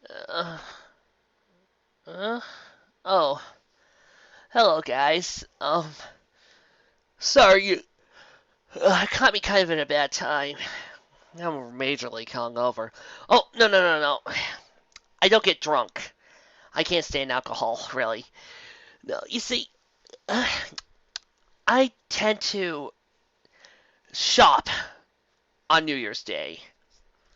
Uh, uh, oh, hello guys. Sorry you caught me kind of in a bad time. I'm majorly hungover. Oh, no. I don't get drunk. I can't stand alcohol, really. No, you see, uh, I tend to shop on New Year's Day.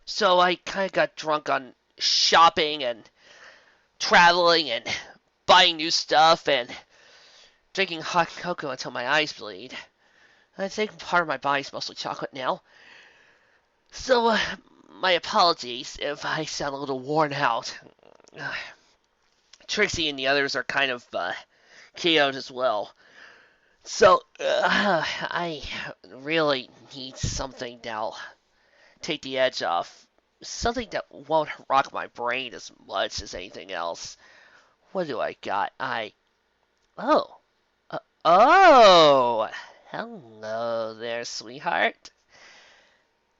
So I kind of got drunk on shopping and traveling and buying new stuff and drinking hot cocoa until my eyes bleed. I think part of my body's mostly chocolate now. So, my apologies if I sound a little worn out. Uh, Trixie and the others are kind of KO'd as well. So, I really need something that'll take the edge off. Something that won't rock my brain as much as anything else. What do I got? Oh. Oh! Hello there, sweetheart.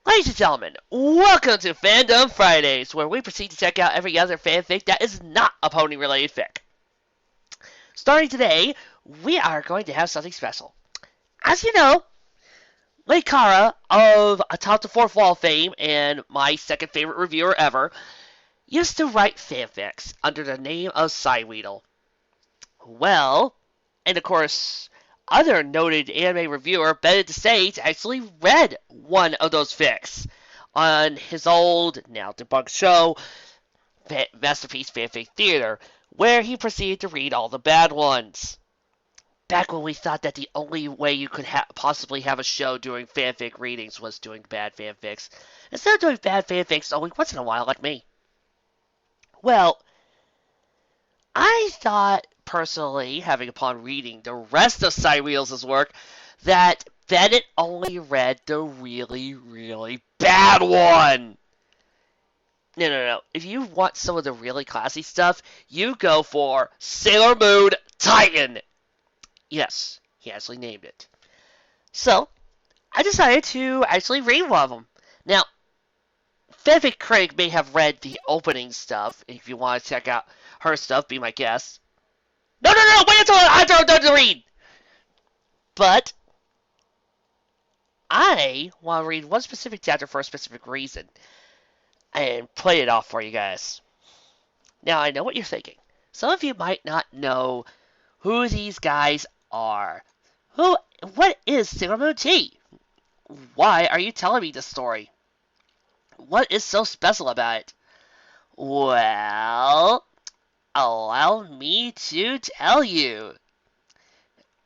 Ladies and gentlemen, welcome to Fandom Fridays, where we proceed to check out every other fanfic that is not a pony-related fic. Starting today, we are going to have something special. As you know, Linkara of Atop the Fourth Wall fame and my second favorite reviewer ever used to write fanfics under the name of Cyweedle. Well, and of course, other noted anime reviewer Bennett DeSage actually read one of those fics on his old, now debunked show, Masterpiece Fanfic Theater, where he proceeded to read all the bad ones. Back when we thought that the only way you could possibly have a show doing fanfic readings was doing bad fanfics, instead of doing bad fanfics only once in a while like me. Well, I thought, personally, having upon reading the rest of Cyweedle's work, that Bennett only read the really, really bad one. No. If you want some of the really classy stuff, you go for Sailor Moon Titan. Yes, he actually named it. So, I decided to actually read one of them. Now, Fanfic Craig may have read the opening stuff. If you want to check out her stuff, be my guest. No, wait until I'm done to read! But, I want to read one specific chapter for a specific reason. And play it off for you guys. Now, I know what you're thinking. Some of you might not know who these guys are. What is Sailor Moon T? Why are you telling me this story? What is so special about it? Well, allow me to tell you.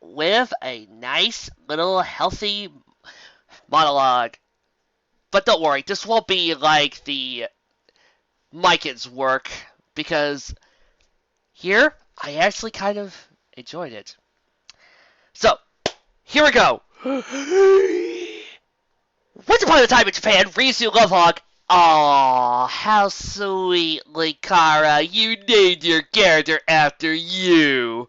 With a nice little healthy monologue. But don't worry, this won't be like the Micah's work, because here, I actually kind of enjoyed it. So, here we go. Once upon a time in Japan, Reuisu Lovehog. Aw, how sweet, Linkara. You named your character after you.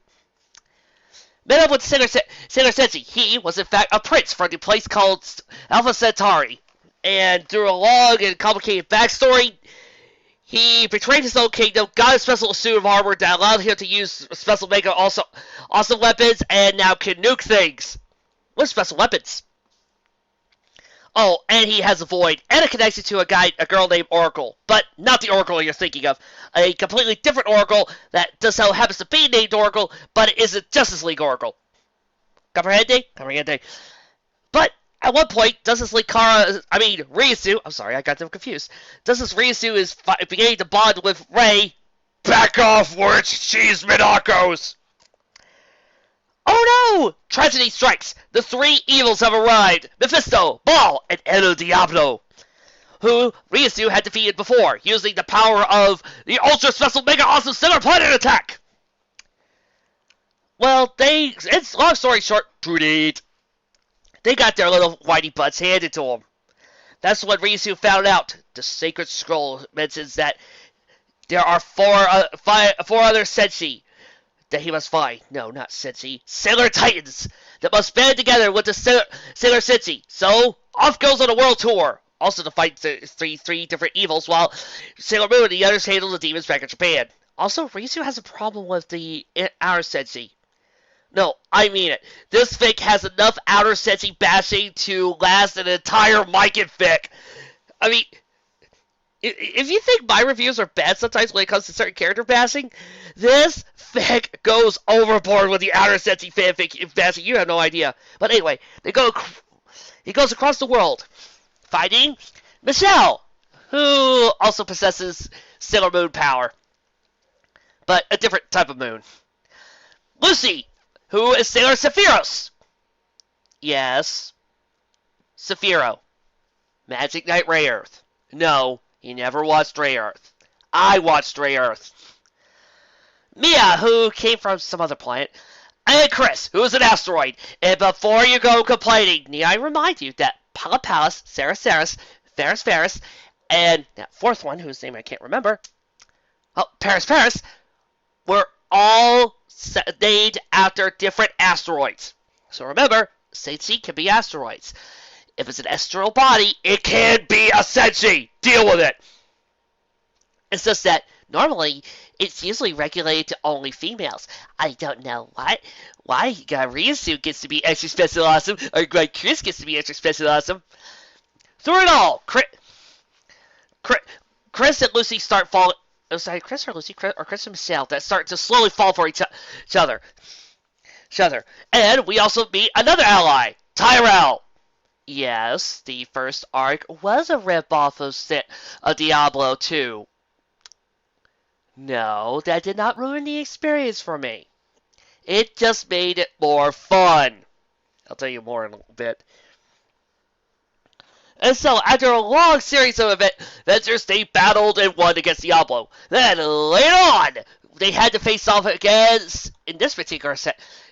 Met up with Sailor Senshi. He was in fact a prince from the place called Alpha Centauri. And through a long and complicated backstory, he betrayed his own kingdom, got a special suit of armor that allowed him to use special mega awesome weapons, and now can nuke things with special weapons. Oh, and he has a void and a connection to a girl named Oracle, but not the Oracle you're thinking of. A completely different Oracle that just so happens to be named Oracle, but it isn't Justice League Oracle. Comprehende? But at one point, Reuisu, I'm sorry, I got them confused. Reuisu is beginning to bond with Rei. Back off, witch! She's Minakos! Oh no! Tragedy strikes! The three evils have arrived! Mephisto, Baal, and El Diablo! Who Reuisu had defeated before, using the power of the Ultra Special Mega Awesome Center Planet Attack! Well, it's long story short, they got their little whitey butts handed to them. That's when Reuisu found out. The Sacred Scroll mentions that there are four other Senshi that he must find. No, not Senshi. Sailor Titans that must band together with the Sailor Senshi. So, off goes on a world tour. also to fight three different evils, while Sailor Moon and the others handle the demons back in Japan. Also, Reuisu has a problem with the outer sensei. No, I mean it. This fic has enough outer sensei bashing to last an entire Maiken fic. I mean, if you think my reviews are bad sometimes when it comes to certain character bashing, this fic goes overboard with the outer sensei fanfic bashing. You have no idea. But anyway, he goes across the world, fighting Michelle, who also possesses Sailor Moon power, but a different type of moon. Lucy, who is Sailor Sephiroth. Yes, Sephiro. Magic Knight Ray Earth. No, he never watched Ray Earth. I watched Ray Earth. Mia, who came from some other planet. And Chris, who is an asteroid. And before you go complaining, need I remind you that Palace, Sarah Ferris, and that fourth one, whose name I can't remember, Paris, were all named after different asteroids. So remember, sensei can be asteroids. If it's an asteroid body, it can be a sensei. Deal with it. It's just that normally it's usually regulated to only females. I don't know why Reuisu gets to be extra special awesome, or why Chris gets to be extra special awesome. Through it all, Chris and Lucy start falling. Oh, sorry, Chris or Lucy, or Chris and Michelle that start to slowly fall for each other. And we also meet another ally, Tyrell. Yes, the first arc was a ripoff of Diablo 2. No, that did not ruin the experience for me. It just made it more fun. I'll tell you more in a little bit. And so, after a long series of adventures, they battled and won against Diablo. Then, later on, they had to face off against, in this particular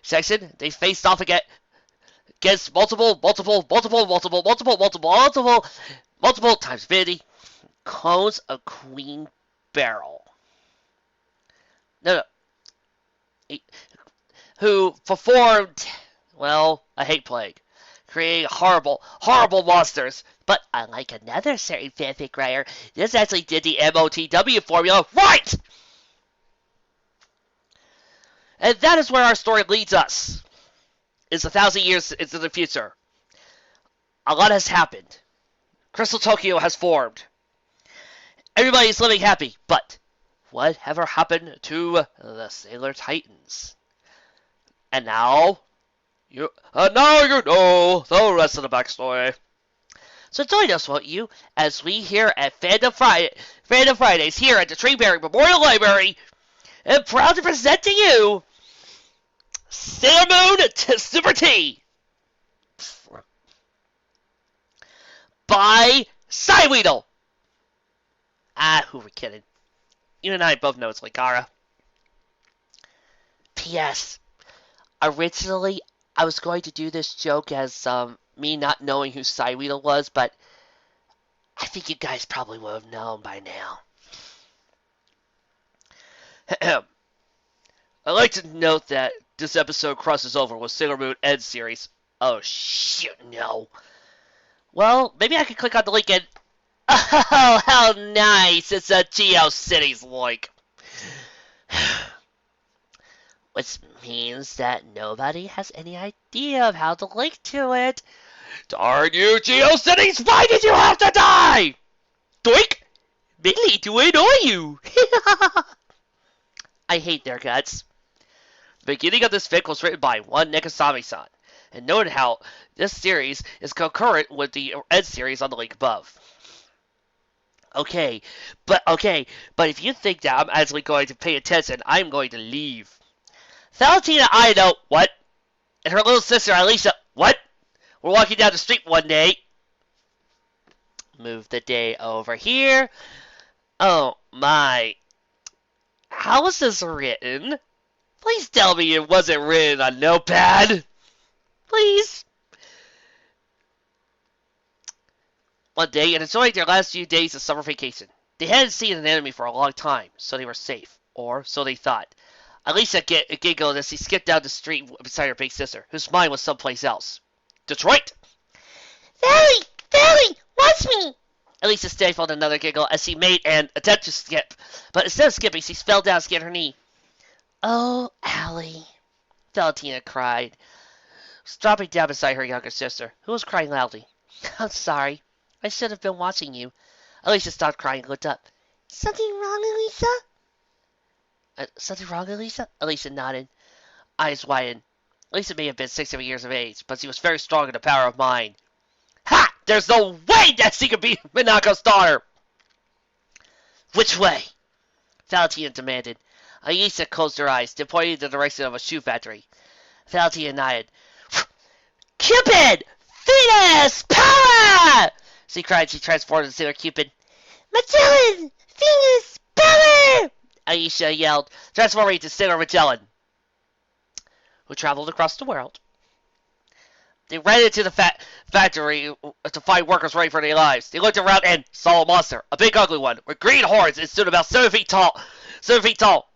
section, they faced off against multiple times infinity clones of Queen Beryl. No. Who performed, well, a hate plague, creating horrible monsters. But unlike another certain fanfic writer, this actually did the MOTW formula right! And that is where our story leads us. It's 1,000 years into the future. A lot has happened. Crystal Tokyo has formed. Everybody's living happy, but whatever happened to the Sailor Titans? And now you know the rest of the backstory. So join us, won't you, as we here at Fandom Fridays here at the Treeberry Memorial Library, and proud to present to you Sailor Moon to Super T by Cyweedle. Who are we kidding? You and I both know it's Linkara. P.S. Originally, I was going to do this joke as me not knowing who Cyweedle was, but I think you guys probably would have known by now. I'd like to note that this episode crosses over with Sailor Moon Ed series. Oh, shit, no. Well, maybe I could click on the link and... Oh, how nice! It's a GeoCities link. Which means that nobody has any idea of how to link to it. Darn you, GeoCities! Why did you have to die? Doink! Mainly to annoy you. I hate their guts. The beginning of this fic was written by one Nekasami-san, and noted how this series is concurrent with the Ed series on the link above. Okay, but if you think that I'm actually going to pay attention, I'm going to leave. Valentina Ido, what? And her little sister Alicia, what? We're walking down the street one day. Move the day over here. Oh my. How was this written? Please tell me it wasn't written on Notepad. Please. One day, and enjoying their last few days of summer vacation. They hadn't seen an enemy for a long time, so they were safe. Or so they thought. Alicia giggled as she skipped down the street beside her big sister, whose mind was someplace else. Detroit! Valley! Watch me! Elisa stifled another giggle as she made an attempt to skip, but instead of skipping, she fell down and skinned her knee. "Oh, Allie," Valentina cried, dropping down beside her younger sister, who was crying loudly. "I'm sorry. I should have been watching you." Elisa stopped crying and looked up. "Something wrong, Elisa?" Something wrong, Elisa? Elisa nodded, eyes widened. Elisa may have been 6 or 7 years of age, but she was very strong in the power of mind. "Ha! There's no way that she could be Minako's daughter!" "Which way?" Valentina demanded. Elisa closed her eyes, then pointed in the direction of a shoe factory. Valentina nodded. "Cupid! Venus! Power!" she cried. She transformed into Sailor Cupid. "Magellan! Venus! Power!" Aisha yelled, transforming into Sailor Magellan, who traveled across the world. They ran into the factory to find workers ready for their lives. They looked around and saw a monster, a big ugly one, with green horns and stood about 7 feet tall. 7 feet tall.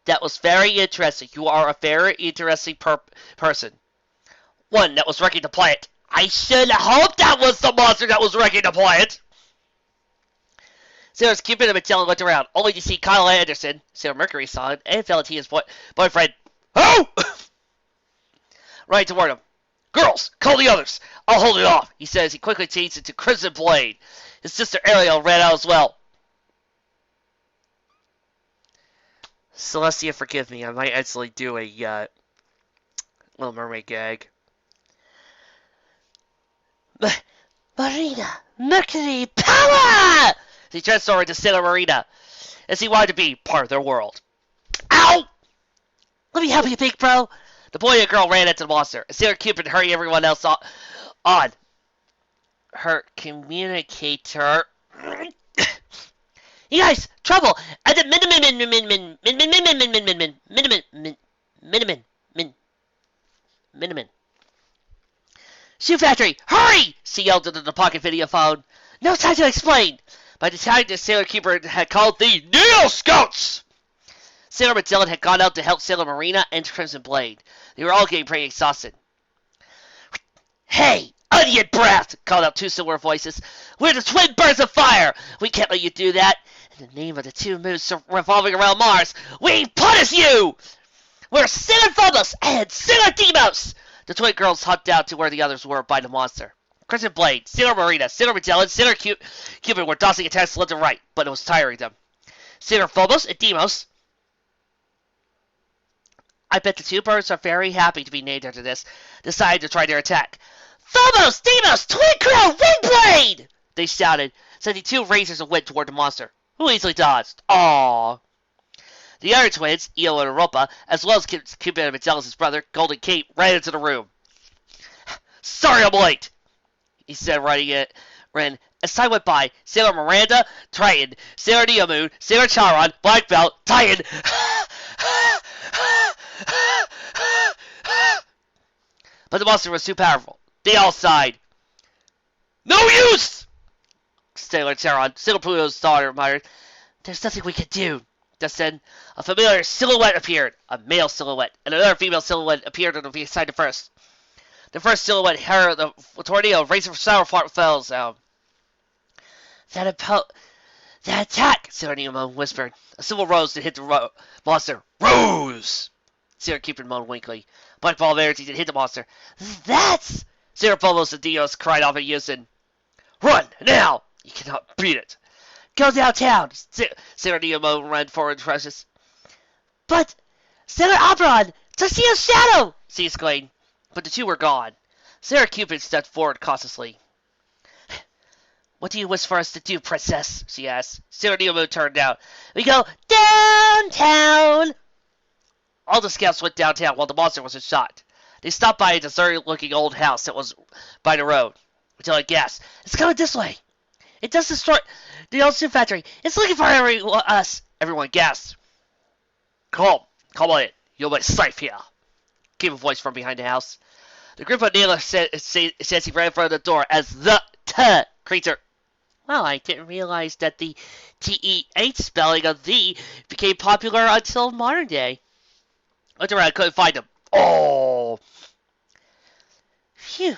That was very interesting. You are a very interesting person. One that was wrecking the planet. I should hope that was the monster that was wrecking the planet. Sailors Cupid and Magellan looked around, only to see Kyle Anderson, Sailor Mercury saw him, and Valentina's boyfriend, "Oh!" right toward him. "Girls, call the others. I'll hold it off," he said as he quickly changed into Crimson Blade. His sister Ariel ran out as well. Celestia, forgive me. I might actually do a Little Mermaid gag. "Marina! Mercury! Power!" He transformed into Sailor Marina, as he wanted to be part of their world. "Ow! Let me help you, big bro." The boy and girl ran into the monster, and Sailor Cupid hurried everyone else on. Her communicator. "You guys, trouble! At the Miniman. Shoe factory, hurry!" she yelled into the pocket video phone. "No time to explain." By the time the Sailor Keeper had called the Neo Scouts, Sailor Magellan had gone out to help Sailor Marina and Crimson Blade. They were all getting pretty exhausted. "Hey, onion breath!" called out two similar voices. "We're the twin birds of fire! We can't let you do that. In the name of the two moons revolving around Mars, we punish you! We're Sailor Phobos and Sailor Deimos!" The twin girls hopped out to where the others were by the monster. Crimson Blade, Sailor Marina, Sailor Magellan, Sailor Cupid were tossing attacks left and right, but it was tiring them. Sailor Phobos and Deimos. I bet the two birds are very happy to be named after this. Decided to try their attack. "Phobos! Deimos! Twin Crow! Windblade!" they shouted, sending two razors of wind toward the monster, who easily dodged. Aww. The other twins, Io and Europa, as well as Cupid and Magellan's brother, Golden Cape, ran into the room. "Sorry I'm late," he said, ran. As time went by, Sailor Miranda, Triton, Sailor Neomoon, Sailor Charon, Black Belt, Titan. But the monster was too powerful. They all sighed. "No use!" Sailor Charon, Sailor Pluto's daughter, muttered. "There's nothing we can do." Just then, a familiar silhouette appeared. A male silhouette, and another female silhouette appeared on the side of the first. The first silhouette heard the tornado racing for sour fell down. That attack!" Sailor Nemo whispered. A symbol rose to hit the monster. "Rose!" Sailor Cupid moaned weakly. Black ball of energy to hit the monster. "That's..." Sailor Phobos and Dios cried off at Yusin. "Run, now! You cannot beat it!" "Go downtown!" Sailor Nemo ran forward precious. "But... Sailor Oberon! Toshiyo's shadow!" she exclaimed. But the two were gone. Sailor Cupid stepped forward cautiously. "What do you wish for us to do, princess?" she asked. Sailor Nemo turned down. "We go downtown!" All the scouts went downtown while the monster was in shot. They stopped by a deserted-looking old house that was by the road. Until I gasped, "It's coming this way! It does destroy the old shoe factory! It's looking for us!" Everyone gasped. Calm it. You'll be safe here," came a voice from behind the house. The group of Naylor says he ran in front of the door as the creature. Well, I didn't realize that the TEH spelling of the became popular until modern day. Looked around, couldn't find him. Oh! Phew,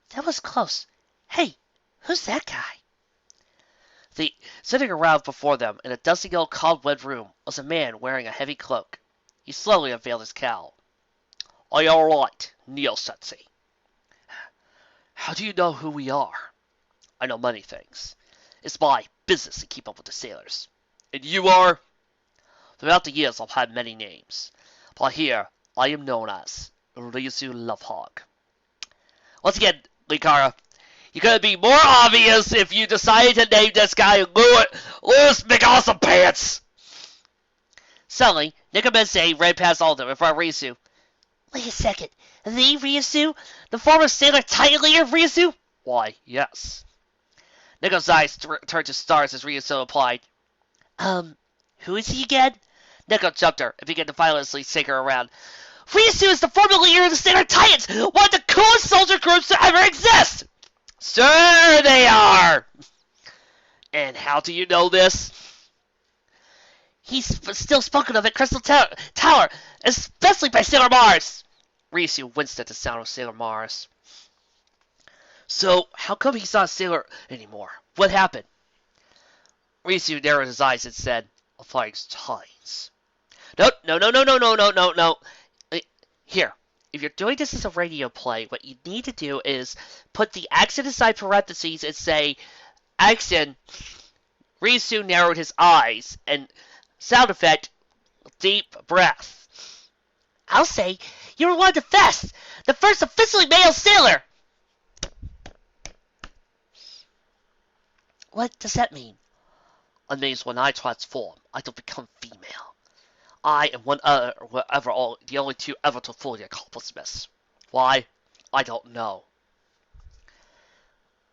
that was close. Hey, who's that guy? The Sitting around before them in a dusty old cobweb room was a man wearing a heavy cloak. He slowly unveiled his cowl. "Are you all right, Neo-Sensei?" "How do you know who we are?" "I know many things. It's my business to keep up with the sailors." "And you are?" "Throughout the years I've had many names, but here I am known as Reuisu Lovehog." Once again, Linkara, you could be more obvious if you decided to name this guy Louis McAwesome Pants. Suddenly, Nikomese ran past all of them in front of Reuisu. "Wait a second. The Reuisu? The former Sailor Titan leader Reuisu?" "Why, yes." Nico's eyes turned to stars as Reuisu replied. Who is he again?" Nico jumped her and began to violently shake her around. "Reuisu is the former leader of the Sailor Titans, one of the coolest soldier groups to ever exist!" "Sure they are!" "And how do you know this?" "He's still spoken of at Crystal Tower, especially by Sailor Mars." Reuisu winced at the sound of Sailor Mars. "So, how come he's not a sailor anymore? What happened?" Reuisu narrowed his eyes and said, "A flying tides." No. Here, if you're doing this as a radio play, what you need to do is put the accent inside parentheses and say, accent, Reuisu narrowed his eyes, and sound effect, deep breath. "I'll say, you were one of the first officially male sailor." "What does that mean?" "It means when I transform, I don't become female. I and one other were the only two ever to fully accomplish this. Why? I don't know."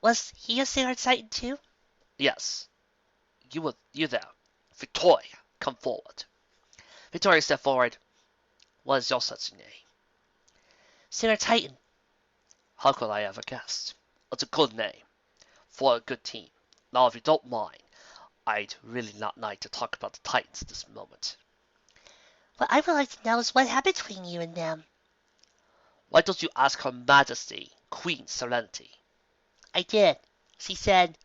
"Was he a Sailor Titan too?" "Yes. You there. Victoria, come forward." Victoria stepped forward. "What is your such name?" "Sailor Titan." "How could I ever guess? It's a good name for a good team. Now, if you don't mind, I'd really not like to talk about the Titans at this moment." "What I would like to know is what happened between you and them." "Why don't you ask Her Majesty, Queen Serenity?" "I did. She said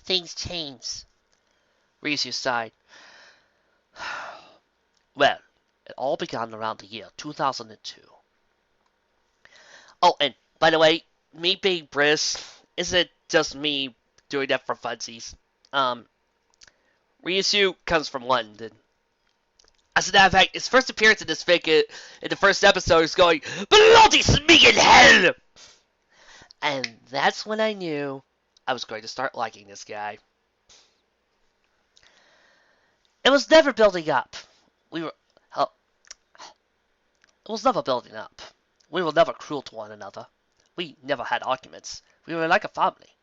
things changed." Reuisu sighed. "Well, it all began around the year 2002. Oh, and by the way, me being British isn't just me doing that for funsies. Reuisu comes from London. As a matter of fact, his first appearance in this fic in the first episode is going, "Bloody Smeagol hell!" And that's when I knew I was going to start liking this guy. It was never building up. It was never building up. We were never cruel to one another. We never had arguments. We were like a family.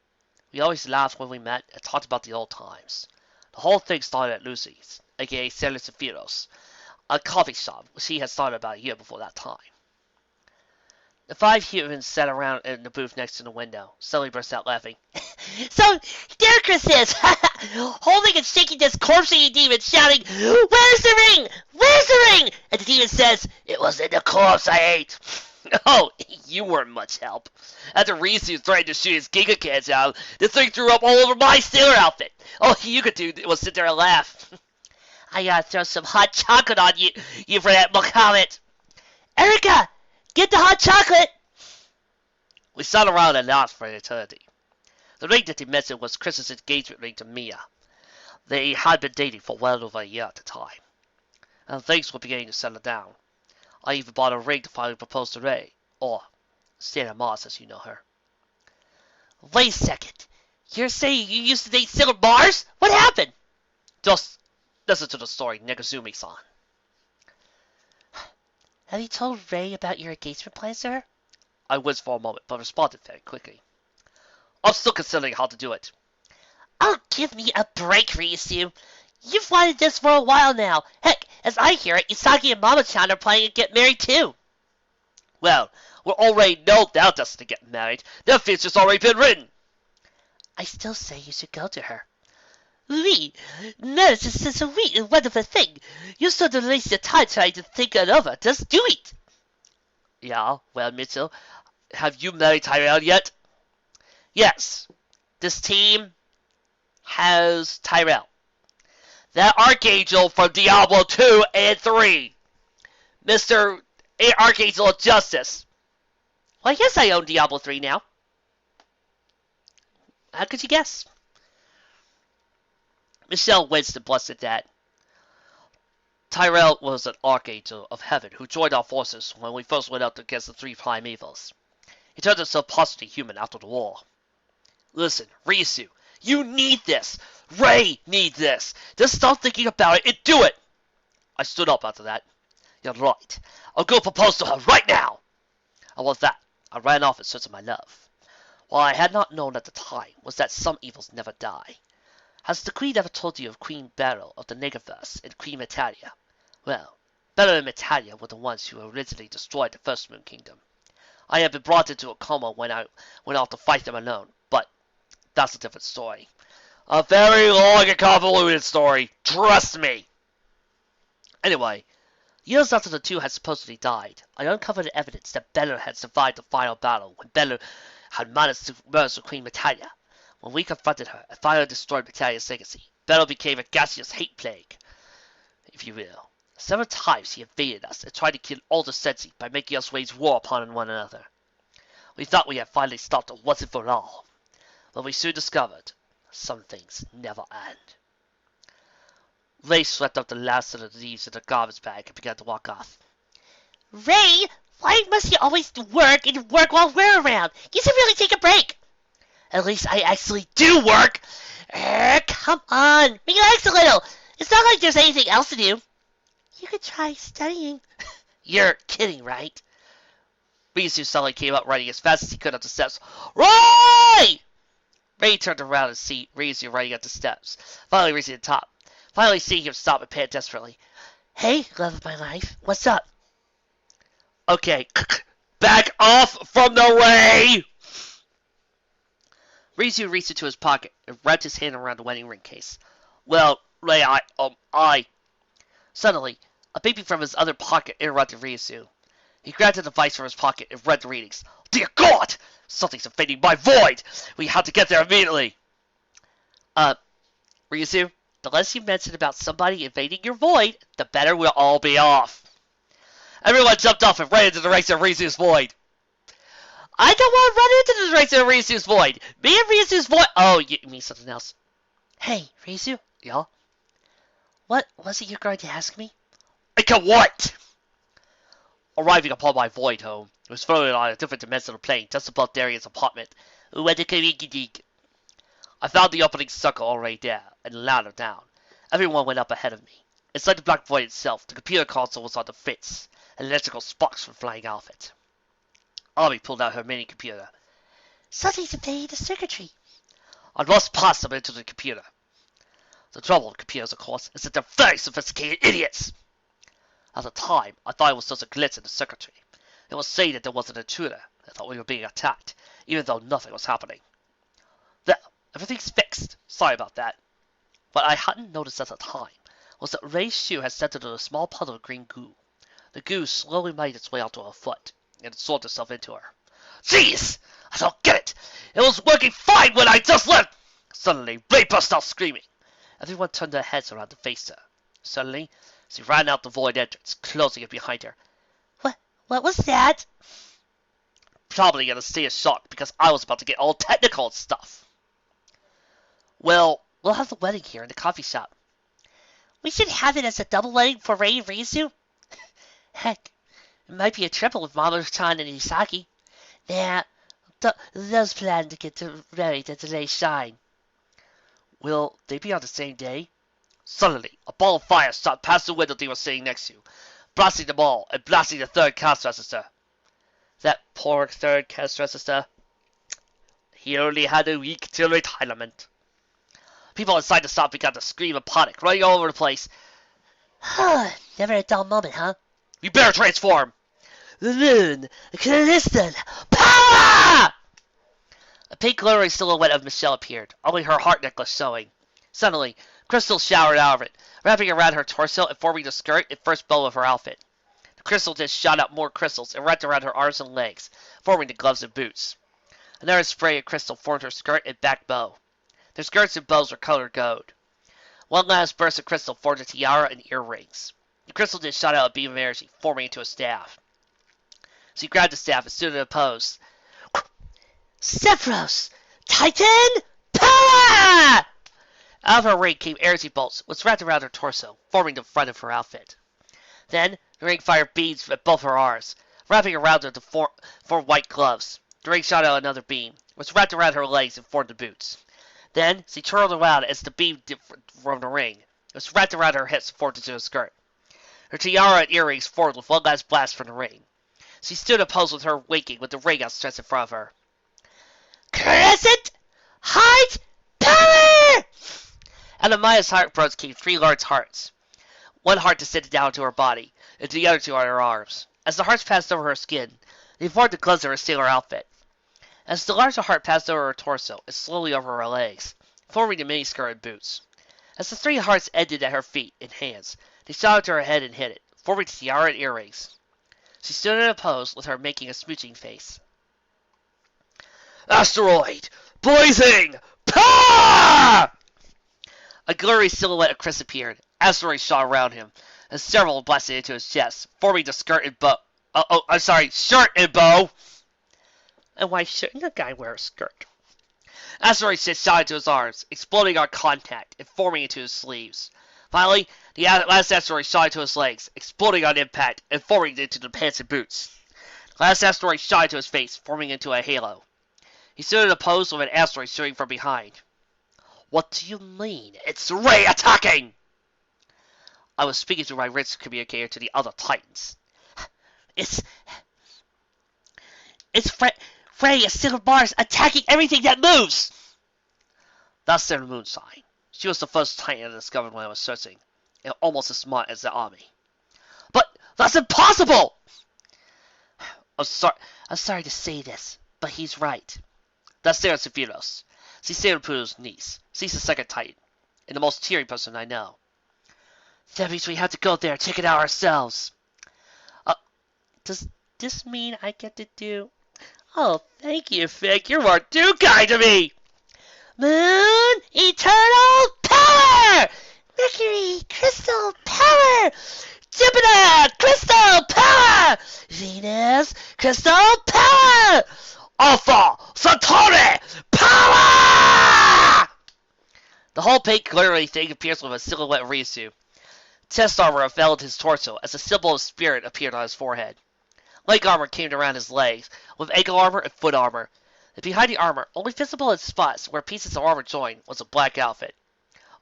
We always laughed when we met and talked about the old times. The whole thing started at Lucy's, aka Sailor Sephiroth's, a coffee shop which he had started about a year before that time. The five humans sat around in the booth next to the window. Suddenly burst out laughing. "So, there Chris is, holding and shaking this corpse-eating demon, shouting, 'Where's the ring? Where's the ring?' And the demon says, 'It was in the corpse I ate.'" "Oh, you weren't much help. After Reuisu threatened to shoot his Giga Cans out, the thing threw up all over my sailor outfit. All you could do was sit there and laugh." "I gotta throw some hot chocolate on you for that comment. Erica, get the hot chocolate!" We sat around and laughed for an eternity. The ring that he mentioned was Chris's engagement ring to Mia. They had been dating for well over a year at the time, and things were beginning to settle down. I even bought a ring to finally propose to Ray, or Sailor Mars as you know her. "Wait a second. You're saying you used to date Sailor Mars? What happened?" Just listen to the story, Negazumi-san. "Have you told Ray about your engagement plans to her?" I winced for a moment, but responded very quickly. "I'm still considering how to do it." "Oh, give me a break, Reuisu. You've wanted this for a while now. Heck, as I hear it, Usagi and Mama-chan are planning to get married too." "Well, we're already know they're destined to get married. Their future's already been written." "I still say you should go to her." "Oui, marriage is such a sweet and wonderful thing. You shouldn't waste your time trying to think it over. Just do it." "Yeah, well, Mitchell, have you married Tyrell yet?" "Yes. This team has Tyrell. That Archangel from Diablo 2 and 3. Mr. Archangel of Justice. Well, I guess I own Diablo 3 now. How could you guess? Michelle Winston busted that. Tyrell was an Archangel of Heaven who joined our forces when we first went out against the three Primevals. He turned himself partially human after the war. Listen, Reuisu, you need this. Ray needs this. Just stop thinking about it and do it. I stood up after that. You're right. I'll go propose to her right now. And with that, I ran off in search of my love. What I had not known at the time was that some evils never die. Has the Queen ever told you of Queen Beryl of the Negaverse and Queen Metalia? Well, Beryl and Metalia were the ones who originally destroyed the First Moon Kingdom. I had been brought into a coma when I went out to fight them alone, but that's a different story. A very long and convoluted story, trust me! Anyway, years after the two had supposedly died, I uncovered evidence that Beryl had survived the final battle when Beryl had managed to merge with Queen Metalia. When we confronted her and finally destroyed Metalia's legacy, Beryl became a gaseous hate plague, if you will. Several times he invaded us and tried to kill all the Sensi by making us wage war upon one another. We thought we had finally stopped it once and for all, but we soon discovered some things never end. Ray swept up the last of the leaves in the garbage bag and began to walk off. Ray, why must you always work and work while we're around? You should really take a break. At least I actually do work. Come on, relax a little. It's not like there's anything else to do. You could try studying. You're kidding, right? Reuisu suddenly came up running as fast as he could up the steps. Ray! Ray turned around to see Reuisu running up the steps, finally reaching the top. Finally seeing him stop and pant desperately. Hey, love of my life, what's up? Okay, back off from the way! Reuisu reached into his pocket and wrapped his hand around the wedding ring case. Well, Ray, I... Suddenly, a baby from his other pocket interrupted Reuisu. He grabbed the device from his pocket and read the readings. Dear God! Something's invading my void! We have to get there immediately! Reuisu, the less you mention about somebody invading your void, the better we'll all be off. Everyone jumped off and ran into the race of Reuisu's void. I don't want to run into the race of Reuisu's void. Me and Reuisu's void... Oh, you mean something else. Hey, Reuisu? Yeah? What was it you're going to ask me? I can what? Arriving upon my void home, it was floating on a different dimensional plane just above Darian's apartment. I found the opening circle already there, and the ladder down. Everyone went up ahead of me. Inside the black void itself, the computer console was on the fritz, and electrical sparks were flying off it. Army pulled out her mini computer. Something's invading the circuitry. I must pass them into the computer. The trouble with computers, of course, is that they're very sophisticated idiots. At the time, I thought it was just a glitch in the circuitry. It was saying that there was an intruder. I thought we were being attacked, even though nothing was happening. There, everything's fixed. Sorry about that. What I hadn't noticed at the time was that Ray's shoe had centered on a small puddle of green goo. The goo slowly made its way onto her foot, and absorbed itself into her. Jeez! I don't get it! It was working fine when I just left! Suddenly, Ray burst out screaming. Everyone turned their heads around to face her. Suddenly, she ran out the void entrance, closing it behind her. What was that? Probably in a state of shock because I was about to get all technical and stuff. Well, we'll have the wedding here in the coffee shop. We should have it as a double wedding for Ray and Reuisu. Heck, it might be a triple with Mamoru-chan and Isaki. Yeah, those plan to get married at today's shine. Will they be on the same day? Suddenly, a ball of fire shot past the window they were sitting next to, blasting them all and blasting the third cast register. That poor third cast register. He only had a week till retirement. People inside the shop began to scream in panic, running all over the place. Never a dull moment, huh? We better transform! The moon! Calliston! Power! A pink glittering silhouette of Michelle appeared, only her heart necklace showing. Suddenly, crystals showered out of it, wrapping around her torso and forming the skirt and first bow of her outfit. The crystal dish shot out more crystals and wrapped around her arms and legs, forming the gloves and boots. Another spray of crystal formed her skirt and back bow. Their skirts and bows were colored gold. One last burst of crystal formed a tiara and earrings. The crystal dish shot out a beam of energy, forming into a staff. She grabbed the staff and stood in a pose. Sephiroth! Titan! Power! Out of her ring came energy bolts, which wrapped around her torso, forming the front of her outfit. Then, the ring fired beams at both her arms, wrapping around her to form white gloves. The ring shot out another beam, which wrapped around her legs and formed the boots. Then, she twirled around as the beam from the ring, which wrapped around her hips and formed into a skirt. Her tiara and earrings formed with one last blast from the ring. She stood in a pose with her waking, with the ring outstretched in front of her. Crescent! Heart! Power! Out of Maya's heart bones came 3 large hearts. One heart descended down to her body, and the other 2 on her arms. As the hearts passed over her skin, they formed the gloves of her sailor outfit. As the larger heart passed over her torso, and slowly over her legs, forming the miniskirt and boots. As the 3 hearts ended at her feet and hands, they shot up to her head and hit it, forming the tiara and earrings. She stood in a pose with her making a smooching face. Asteroid! Blazing! Power! A glowing silhouette of Chris appeared. Asteroid shot around him, and several blasted into his chest, forming the skirt and bow. Shirt and bow! And why shouldn't a guy wear a skirt? Asteroid shot into his arms, exploding on contact and forming into his sleeves. Finally, the last asteroid shot into his legs, exploding on impact and forming into the pants and boots. The last asteroid shot into his face, forming into a halo. He stood in a pose with an asteroid shooting from behind. What do you mean? It's Rei attacking! I was speaking through my wrist communicator to the other Titans. It's Rei, a silver Mars, attacking everything that moves! That's their moon sign. She was the first Titan I discovered when I was searching, and almost as smart as the army. But that's impossible! I'm sorry to say this, but he's right. That's Sarah Sephiroth. She's Sailor Pluto's niece. She's the second Titan, and the most cheery person I know. That means we have to go there and check it out ourselves. Does this mean I get to do... Oh, thank you, Fick. You are too kind to me! Moon Eternal Power! Mercury Crystal Power! Jupiter Crystal Power! Venus Crystal Power! Alpha Centauri Power! The whole pink glittery thing appears with a silhouette of Reuisu. Chest armor enveloped his torso as a symbol of spirit appeared on his forehead. Leg armor came around his legs, with ankle armor and foot armor. And behind the armor, only visible in spots where pieces of armor joined, was a black outfit.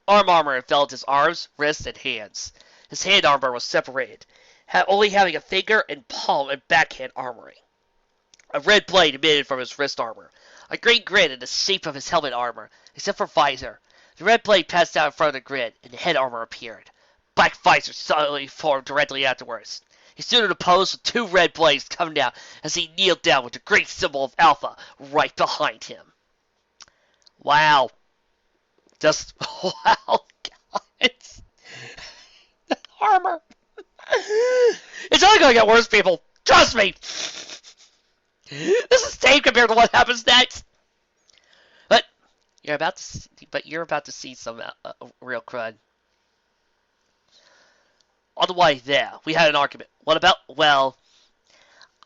Arm armor enveloped his arms, wrists, and hands. His hand armor was separated, only having a finger and palm and backhand armoring. A red blade emitted from his wrist armor. A green grid in the shape of his helmet armor, except for visor. The red blade passed out in front of the grid, and the head armor appeared. Black visor suddenly formed directly afterwards. He stood in a pose with 2 red blades coming down as he kneeled down with the great symbol of Alpha right behind him. Wow. Just, wow, guys. The armor. It's only gonna get worse, people. Trust me. This is tame compared to what happens next. But you're about to see some real crud. On the way there, we had an argument. What about, well,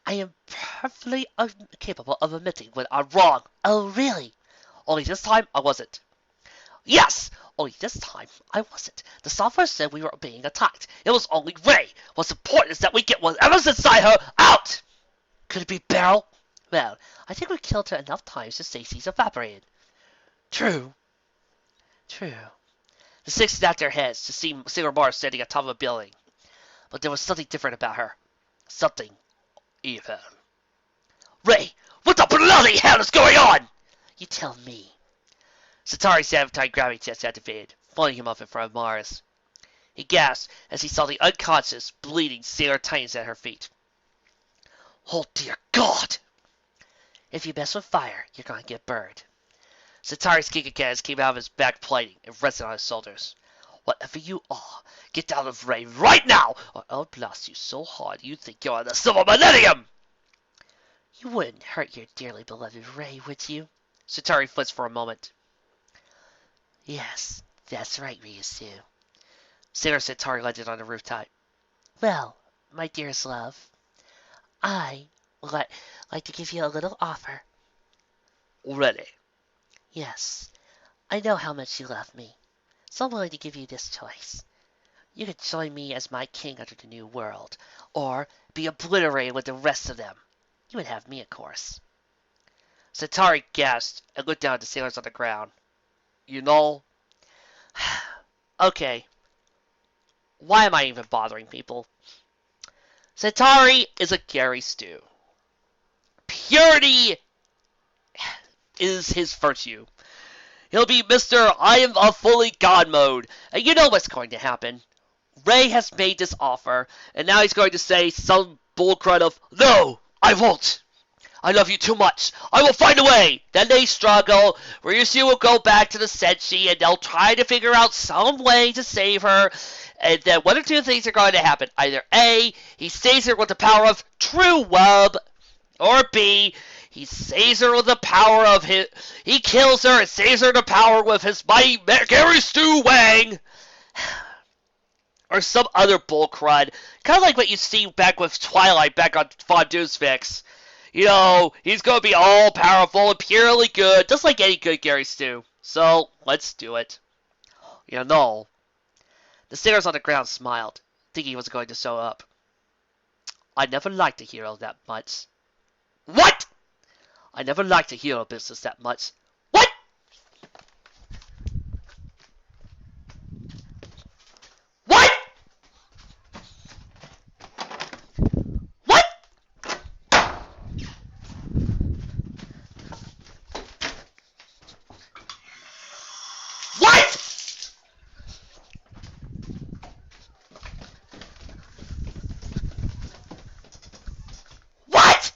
I am perfectly capable of admitting when I'm wrong. Oh, really? Only this time, I wasn't. Yes! Only this time, I wasn't. The software said we were being attacked. It was only Rei. What's important is that we get whatever's inside her out! Could it be Beryl? Well, I think we killed her enough times to say she's evaporated. True. The 6 snapped their heads to see Sailor Mars standing atop of a building. But there was something different about her. Something evil. Rei, what the bloody hell is going on? You tell me. Satari's anti-gravity test activated, floating him up in front of Mars. He gasped as he saw the unconscious, bleeding Sailor Titans at her feet. Oh dear God! If you mess with fire, you're gonna get burned. Satari's Gigagas came out of his back plating and rested on his shoulders. Whatever you are, get out of Rei right now, or I'll blast you so hard you think you're on the Silver Millennium! You wouldn't hurt your dearly beloved Rei, would you? Satari flinched for a moment. Yes, that's right, Reuisu. Sailor Centauri landed on the rooftop. Well, my dearest love, I would like to give you a little offer. Ready. Yes, I know how much you love me, so I'm willing to give you this choice. You could join me as my king under the new world, or be obliterated with the rest of them. You would have me, of course. Centauri gasped and looked down at the sailors on the ground. You know, okay, why am I even bothering people? Centauri is a Gary Stew. Purity is his virtue. He'll be Mr. I am a fully God mode, and you know what's going to happen. Ray has made this offer, and now he's going to say some bullcrud of, no, I won't. I love you too much. I will find a way. Then they struggle. Reuisu will go back to the Senshi, and they'll try to figure out some way to save her. And then one or two things are going to happen. Either A, he saves her with the power of true love, or B, he saves her with the power of his... He kills her and saves her the power with his mighty Gary Stu Wang. Or some other bullcrud. Kind of like what you see back with Twilight back on Fondue's Fix. You know, he's going to be all powerful and purely good, just like any good Gary Stu. So, let's do it. You know, the sailors on the ground smiled, thinking he was going to show up. I never liked the hero that much. What? I never liked the hero business that much. What? What? What? What? What?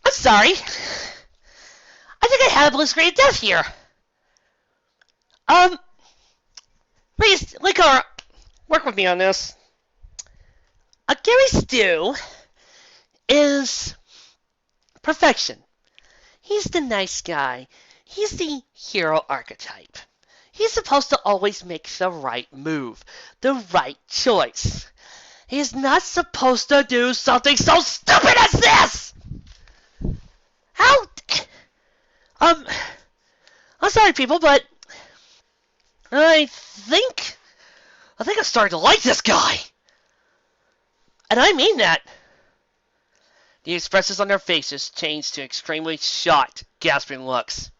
I'm sorry. I think I had a blue screen of death here. Please, Linkara, work with me on this. Gary Stu is perfection. He's the nice guy. He's the hero archetype. He's supposed to always make the right move, the right choice. He's not supposed to do something so stupid as this! How? I'm sorry, people, but I think I'm starting to like this guy. And I mean that. The expressions on their faces changed to extremely shocked, gasping looks.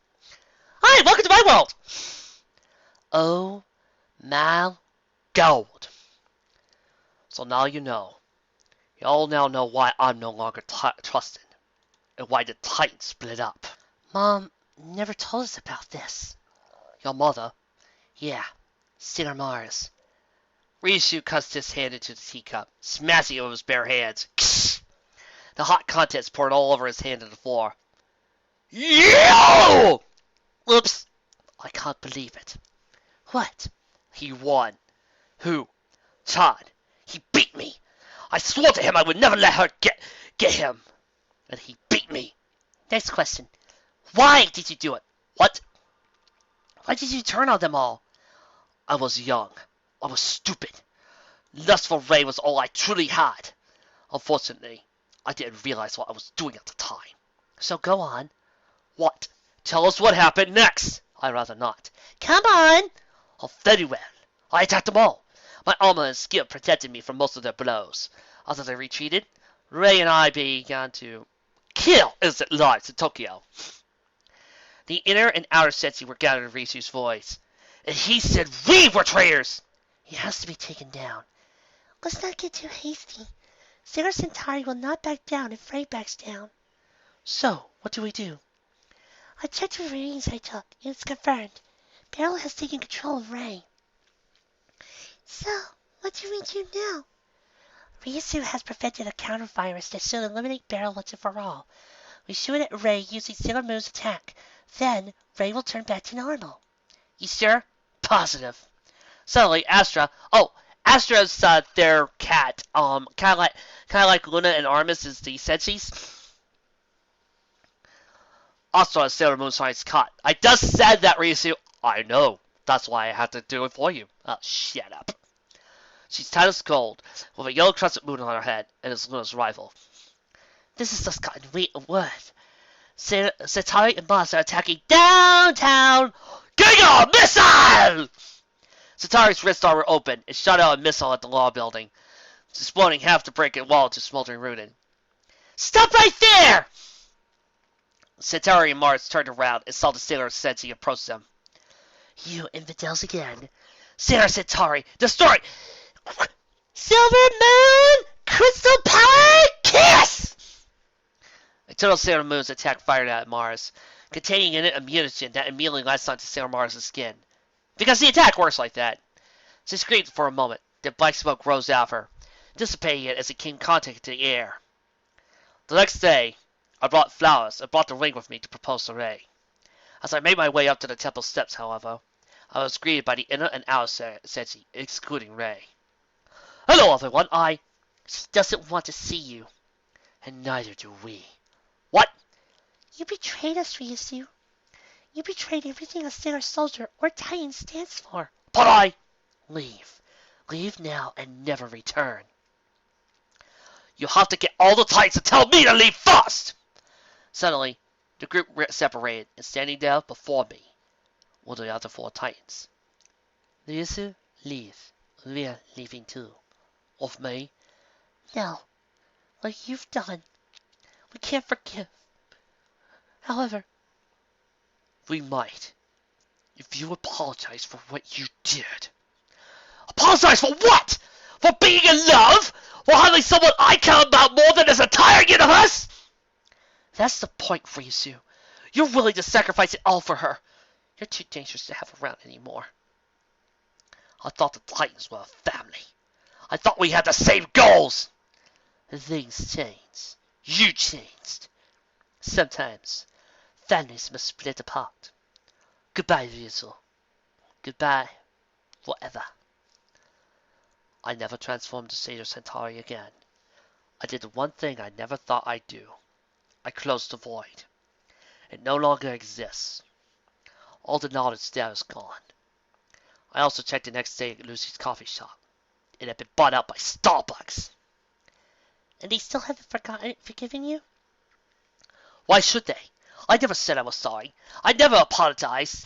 Hi, welcome to my world! Oh my God. So now you know. You all now know why I'm no longer trusted. And why the Titans split up. Mom never told us about this. Your mother? Yeah, Singer Mars. Reuisu cussed his hand into the teacup, smashing it with his bare hands. The hot contents poured all over his hand and the floor. Yo! Oops. I can't believe it. What? He won. Who? Todd. He beat me. I swore to him I would never let her get him. And he beat me. Next question. Why did you do it? What? Why did you turn on them all? I was young. I was stupid. Lust for Ray was all I truly had. Unfortunately, I didn't realize what I was doing at the time. So go on. What? Tell us what happened next. I'd rather not. Come on. Oh, very well. I attacked them all. My armor and skill protected me from most of their blows. After they retreated, Ray and I began to kill innocent lives in Tokyo. The inner and outer sensi were gathered in Reuisu's voice. And he said we were traitors! He has to be taken down. Let's not get too hasty. Singer Centauri will not back down if Ray backs down. So, what do we do? I checked the readings I took, and it's confirmed. Beryl has taken control of Ray. So, what do we do now? Reuisu has perfected a counter-virus that should eliminate Beryl once and for all. We shoot it at Ray using Sailor Moon's attack. Then, Ray will turn back to normal. You sure? Positive. Suddenly, Astra... Oh, Astro's their cat. Kind of like Luna and Armis is the Sensi's. Also, a Sailor Moon Science cat. I just said that, Reuisu. I know. That's why I had to do it for you. Oh, shut up. She's tight as gold, with a yellow crescent moon on her head, and is Luna's rival. This has just gotten weird. Satari and Boss are attacking downtown. Giga Missile! Satari's wrists were open and shot out a missile at the law building, exploding half the break wall to smoldering ruin. Stop right there! Satari and Mars turned around and saw the Sailor Sensi approach them. You infidels again. Sailor Satari, destroy! Silver Moon! Crystal Power! Kiss! A total Sailor Moon's attack fired at Mars, containing in it a mutagen that immediately latched onto Sailor Mars' skin. Because the attack works like that. She screamed for a moment, then black smoke rose out of her, dissipating it as it came in contact with the air. The next day, I brought flowers and brought the ring with me to propose to Rei. As I made my way up to the temple steps, however, I was greeted by the inner and outer Sensi, excluding Rei. Hello, everyone. She doesn't want to see you. And neither do we. What? You betrayed us, Reuisu. You betrayed everything a Sailor Soldier or Titan stands for. But I... Leave. Leave now and never return. You have to get all the Titans to tell me to leave first! Suddenly, the group separated, and standing there before me were the other 4 Titans. Reuisu, leave. We're leaving too. With me? No. What you've done, we can't forgive. However, we might. If you apologize for what you did. Apologize for what? For being in love? For having someone I care about more than this entire universe? That's the point, Reuisu. You're willing to sacrifice it all for her. You're too dangerous to have around anymore. I thought the Titans were a family. I thought we had the same goals. Things change. You changed. Sometimes, families must split apart. Goodbye, Reuisu. Goodbye, forever. I never transformed to Sailor Centauri again. I did the one thing I never thought I'd do. I closed the void. It no longer exists. All the knowledge there is gone. I also checked the next day at Lucy's coffee shop. It had been bought out by Starbucks. And they still haven't forgiven you? Why should they? I never said I was sorry. I never apologized.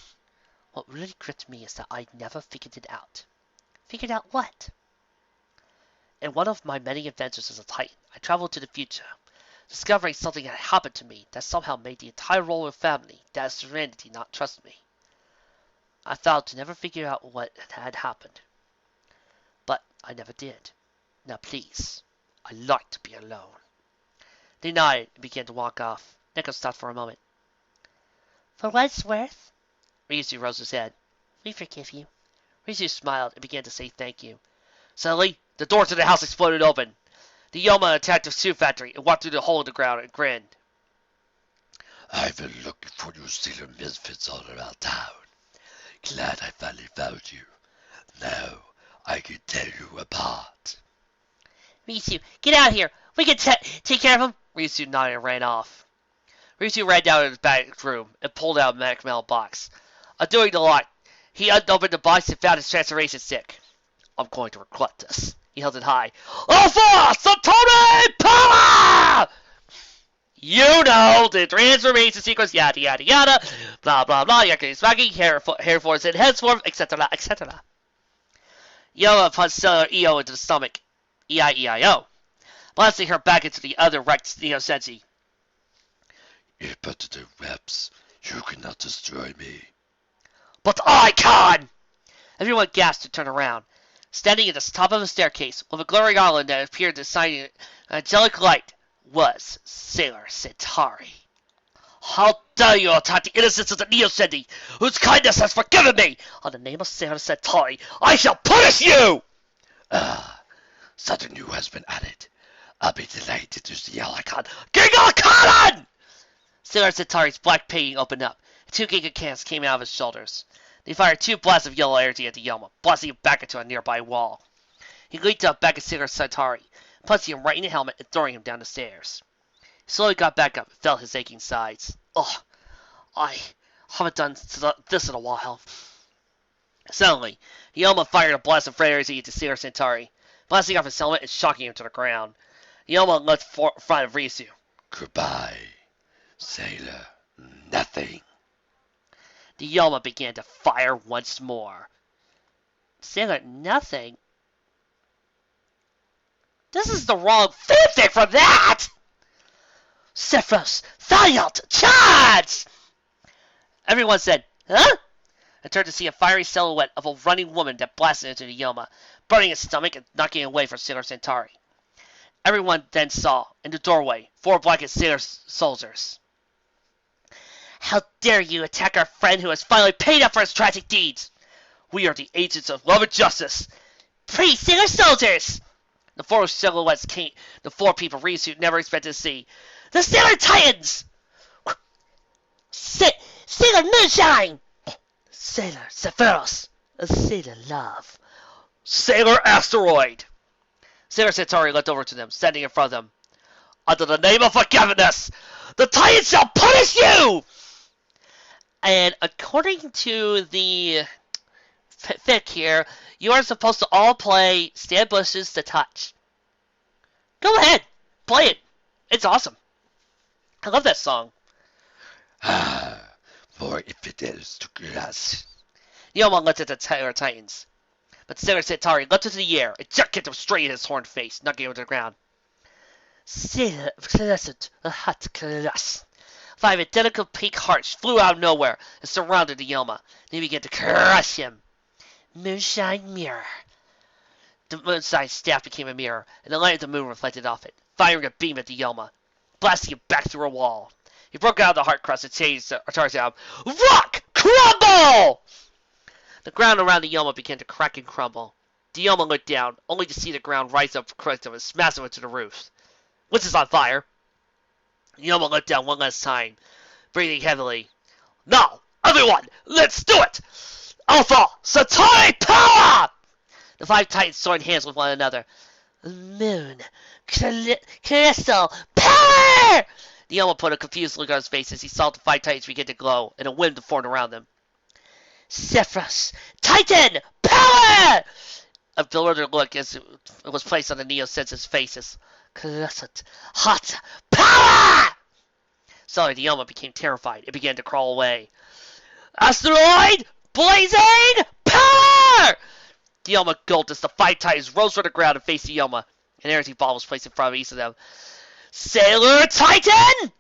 What really grits me is that I never figured it out. Figured out what? In one of my many adventures as a Titan, I traveled to the future, discovering something had happened to me that somehow made the entire royal family, that is Serenity, not trust me. I vowed to never figure out what had happened. But I never did. Now please, I like to be alone. They nodded and began to walk off. Neko stopped for a moment. For what it's worth, Reuisu rose his head. we forgive you. Reuisu smiled and began to say thank you. Suddenly, the door to the house exploded open. The Yoma attacked the shoe factory and walked through the hole in the ground and grinned. I've been looking for you Sailor Misfits all around town. Glad I finally found you. Now I can tear you apart. Reuisu, get out of here. We can take care of him. Reuisu nodded and ran off. Reuisu ran down to his back room and pulled out a magic metal box. Undoing the lock, he unopened the box and found his transformation stick. I'm going to regret this. He held it high. Alpha Satori Power! You know the transformation sequence, yada yada yada, blah blah blah, yakety smacking, hair force and henceforth, etc. etc. Yoma punched Sailor Io into the stomach. E-I-E-I-O. Blasting her back into the other wrecked Neo Sensi. Impotent webs, you cannot destroy me. But I can! Everyone gasped and turned around. Standing at the top of a staircase, with a glowing island that appeared to shine an angelic light, was Sailor Centauri. How dare you attack the innocence of the Neo Sensi, whose kindness has forgiven me! On the name of Sailor Centauri, I shall punish you! Something new has been added. I'll be delighted to see how I can. Giga Cannon! Sailor Centauri's black painting opened up, and 2 Giga cannons came out of his shoulders. They fired 2 blasts of yellow energy at the Yoma, blasting it back into a nearby wall. He leaped up back at Sailor Saitari, punching him right in the helmet and throwing him down the stairs. He slowly got back up and felt his aching sides. Ugh, I haven't done this in a while. Suddenly, Yoma fired a blast of frenzy into Sailor Centauri, blasting off his helmet and shocking him to the ground. Yoma leapt in front of Reuisu. Goodbye, sailor. Nothing. The Yoma began to fire once more. Sailor Nothing? This is the wrong fanfic for that! Sephiroth, Thaliot, charge! Everyone said, huh? And turned to see a fiery silhouette of a running woman that blasted into the Yoma, burning his stomach and knocking away from Sailor Centauri. Everyone then saw, in the doorway, 4 blanket sailor soldiers. How dare you attack our friend who has finally paid up for his tragic deeds! We are the agents of love and justice! Free sailor soldiers! The 4 silhouettes came, the 4 people Reuisu never expected to see. The Sailor Titans! Sailor Moonshine! Sailor Sephiroth! Sailor Love! Sailor Asteroid! Sailor Centauri leapt over to them, standing in front of them. Under the name of forgiveness, the Titans shall punish you! And according to the fic here, you are supposed to all play Stand Bushes to Touch. Go ahead, play it. It's awesome. I love that song. More infidels to grass. Yoma looked at the Sailor Titans. But Sailor Centauri leapt into the air and just kicked him straight in his horned face, knocking him to the ground. Sailor Crescent, a hot class. 5 identical pink hearts flew out of nowhere and surrounded the Yoma. They began to crush him. Moonshine Mirror. The moonshine staff became a mirror, and the light of the moon reflected off it, firing a beam at the Yoma, blasting him back through a wall. He broke out of the heart crust and changed Atari's sound. Rock! Crumble! The ground around the Yoma began to crack and crumble. The Yoma looked down, only to see the ground rise up quick and smash him into the roof. Which is on fire. The Yoma looked down one last time, breathing heavily. Now, everyone, let's do it! Alpha Centauri power! The 5 Titans joined hands with one another. Moon, crystal, power! The Yoma put a confused look on his face as he saw the 5 Titans begin to glow, and a wind formed around them. Sephiroth, Titan, power! A bewildered look as it was placed on the Neo Senses' faces. Crescent, hot, power! Suddenly the Yoma became terrified. It began to crawl away. Asteroid! Blazing! Power! The Yoma gulped as the 5 Titans rose from the ground and faced the Yoma. An energy ball was placed in front of each of them. Sailor Titan!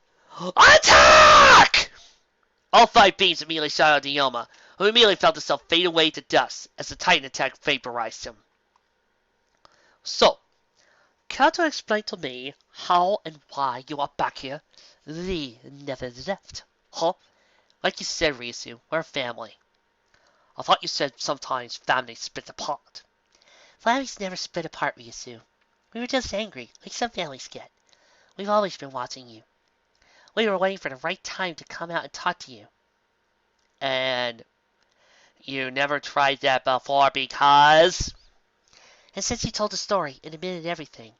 Attack! All 5 beams immediately shot at the Yoma, who immediately felt himself fade away to dust as the Titan attack vaporized him. So, can't you explain to me how and why you are back here? We never left, huh? Like you said, Reuisu, we're a family. I thought you said sometimes families split apart. Families never split apart, Reuisu. We were just angry, like some families get. We've always been watching you. We were waiting for the right time to come out and talk to you. And you never tried that before because... And since you told the story and admitted everything,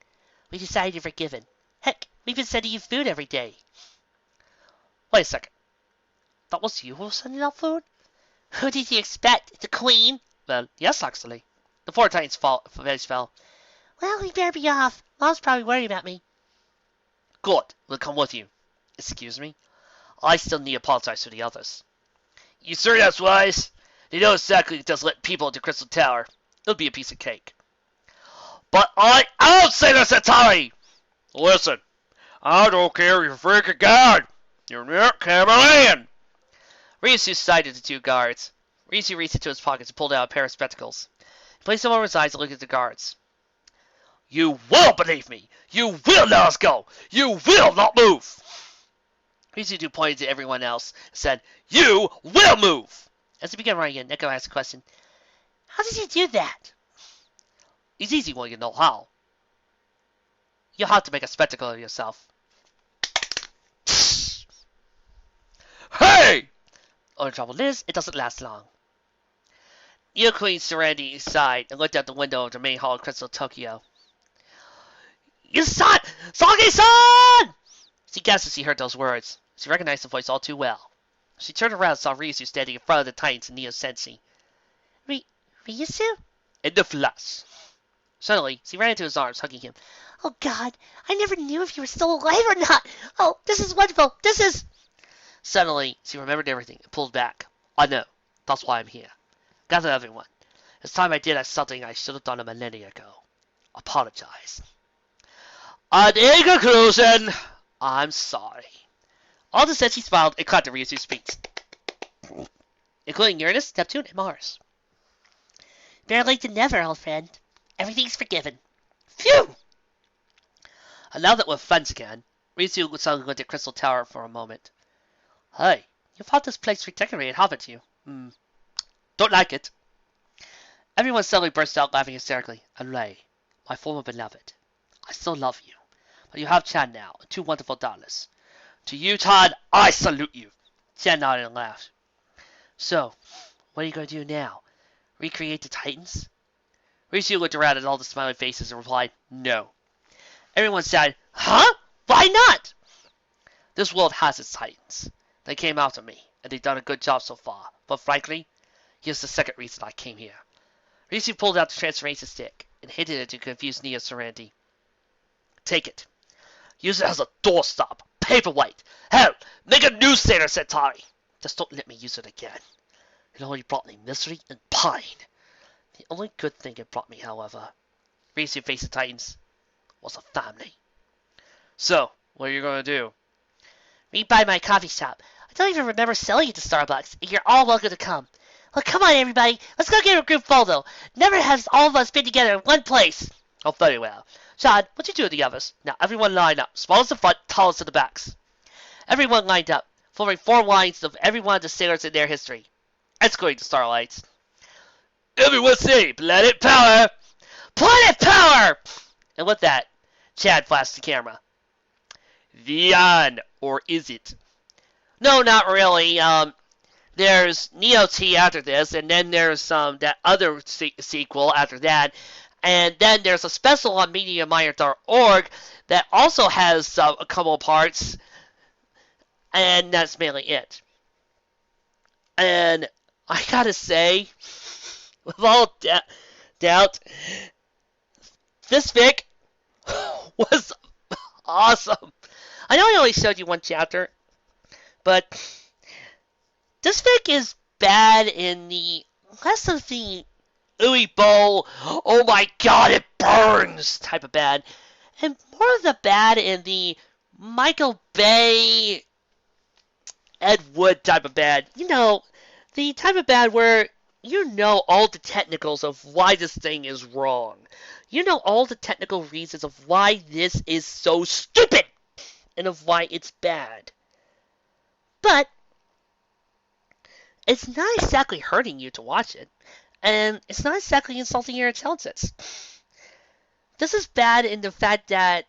we decided you're forgiven. Heck, we've been sending you food every day. Wait a second. That was you who was sending out food? Who did you expect? The Queen? Well, yes, actually. The 4 Titans face fell. Well, we better be off. Mom's probably worried about me. Good. We'll come with you. Excuse me? I still need to apologize to the others. You sure that's wise? They know exactly to just let people into Crystal Tower. It'll be a piece of cake. But I am Sailor Centauri! Listen, I don't care if you're freaking God. You're not coming in. Reuisu sighed at the 2 guards. Reuisu reached into his pockets and pulled out a pair of spectacles. He placed them over his eyes and looked at the guards. You will believe me! You will let us go! You will not move! Reuisu pointed to everyone else and said, You will move! As he began running in, Neko asked the question, How did you do that? It's easy when you know how. You'll have to make a spectacle of yourself. Hey! Only trouble is, it doesn't last long. Neo Queen Serenity sighed and looked out the window of the main hall of Crystal Tokyo. You son! Saki-san! She gasped as she heard those words. She recognized the voice all too well. She turned around and saw Reuisu standing in front of the Titans and Neo-sensei. Reuisu? In the flash. Suddenly, she ran into his arms, hugging him. Oh, God, I never knew if you were still alive or not. Oh, this is wonderful. This is... Suddenly, she remembered everything and pulled back. I know. That's why I'm here. Gather everyone. It's time I did something I should have done a millennia ago. Apologize. And in conclusion, I'm sorry. All this said, she smiled and clapped at Ryusu's feet, including Uranus, Neptune, and Mars. Better late than never, old friend. Everything's forgiven. Phew! And now that we're friends again, Reuisu suddenly looked at Crystal Tower for a moment. Hey, you've had this place redecorated, haven't you? Don't like it. Everyone suddenly burst out laughing hysterically. And Ray, my former beloved, I still love you. But you have Chan now, and 2 wonderful daughters. To you, Todd, I salute you. Chan nodded and laughed. So, what are you going to do now? Recreate the Titans? Reuisu looked around at all the smiling faces and replied, no. Everyone said, huh? Why not? This world has its Titans. They came after me, and they've done a good job so far. But frankly, here's the second reason I came here. Reuisu pulled out the transformation stick and handed it to confused Neo's Serenity. Take it. Use it as a doorstop, paperweight. Hell, make a newsstand, said Tari. Just don't let me use it again. It only brought me misery and pine. The only good thing it brought me, however, Reuisu faced the Titans, was a family. So, what are you going to do? Read by my coffee shop. I don't even remember selling it to Starbucks, and you're all welcome to come. Well, come on, everybody. Let's go get a group photo. Never has all of us been together in one place. Oh, very well. Sean, what you do with the others? Now, everyone line up. Smallest in front, tallest in the backs. Everyone lined up, forming 4 lines of every one of the sailors in their history, escorting the Starlights. Everyone say, Planet Power! Planet Power! And with that, Chad flashed the camera. Vian, or is it? No, not really. There's Neo T after this, and then there's that other sequel after that, and then there's a special on MediaMiner.org that also has a couple of parts, and that's mainly it. And I gotta say, with all doubt, this fic was awesome. I know I only showed you 1 chapter, but this fic is bad in the less of the ooey bowl, oh my god, it burns type of bad, and more of the bad in the Michael Bay, Ed Wood type of bad. You know, the type of bad where you know all the technicals of why this thing is wrong. You know all the technical reasons of why this is so stupid and of why it's bad. But it's not exactly hurting you to watch it, and it's not exactly insulting your intelligence. This is bad in the fact that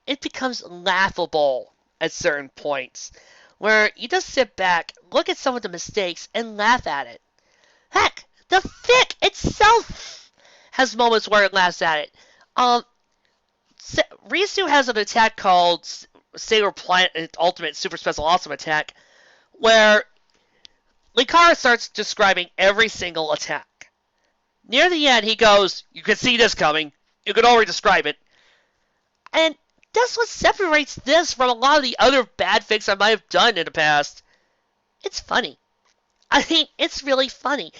it becomes laughable at certain points, where you just sit back, look at some of the mistakes, and laugh at it. Heck, the fic itself has moments where it laughs at it. Reuisu has an attack called Sailor Planet Ultimate Super Special Awesome Attack, where Linkara starts describing every single attack. Near the end, he goes, you can see this coming. You can already describe it. And that's what separates this from a lot of the other bad fics I might have done in the past. It's funny. I mean, it's really funny.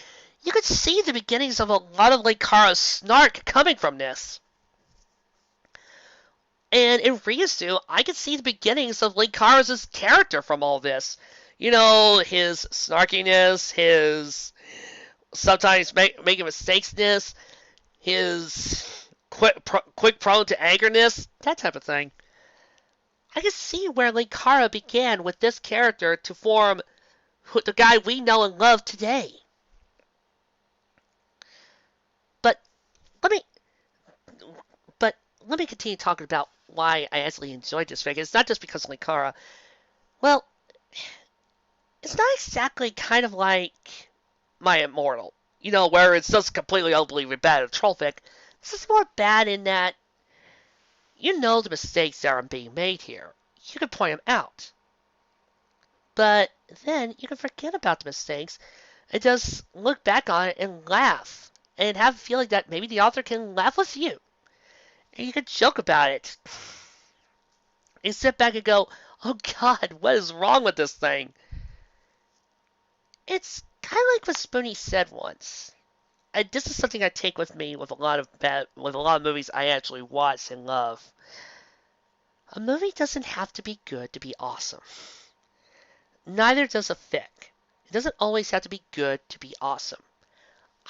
You could see the beginnings of a lot of Linkara's snark coming from this. And in Reuisu, I could see the beginnings of Linkara's character from all this. You know, his snarkiness, his sometimes making mistakes-ness, his quick prone to angerness, that type of thing. I can see where Linkara began with this character to form the guy we know and love today. But let me continue talking about why I actually enjoyed this fic. It's not just because of Linkara. Well, it's not exactly kind of like My Immortal. where it's just completely unbelievably bad in trollfic. This is more bad in that you know the mistakes that are being made here. You can point them out. But then you can forget about the mistakes and just look back on it and laugh. And have a feeling that maybe the author can laugh with you. And you can joke about it. And sit back and go, oh God, what is wrong with this thing? It's kind of like what Spoonie said once. And this is something I take with me with a lot of movies I actually watch and love. A movie doesn't have to be good to be awesome. Neither does a fic. It doesn't always have to be good to be awesome.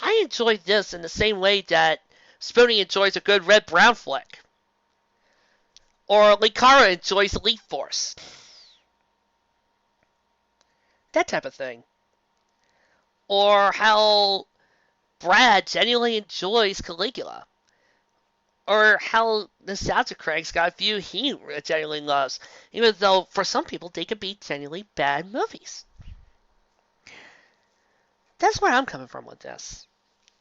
I enjoy this in the same way that Spoonie enjoys a good red-brown flick. Or Linkara enjoys Elite Force. That type of thing. Or how Brad genuinely enjoys Caligula. Or how Nostalgia Craig's got a few he genuinely loves. Even though, for some people, they could be genuinely bad movies. That's where I'm coming from with this.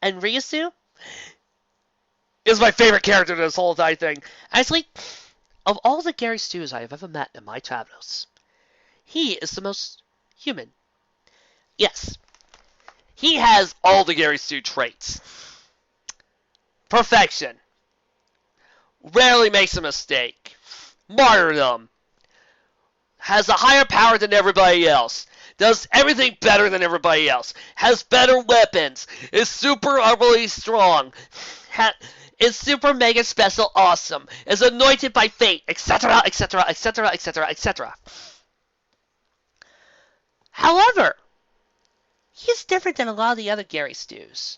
And Reuisu is my favorite character in this whole entire thing. Actually, of all the Gary Stews I have ever met in my travels, he is the most human. Yes, he has all the Gary Stew traits. Perfection. Rarely makes a mistake. Martyrdom. Has a higher power than everybody else. Does everything better than everybody else. Has better weapons. Is super utterly strong. Is super mega special awesome. Is anointed by fate, etc., etc., etc., etc., etc. However, he's different than a lot of the other Gary Stews.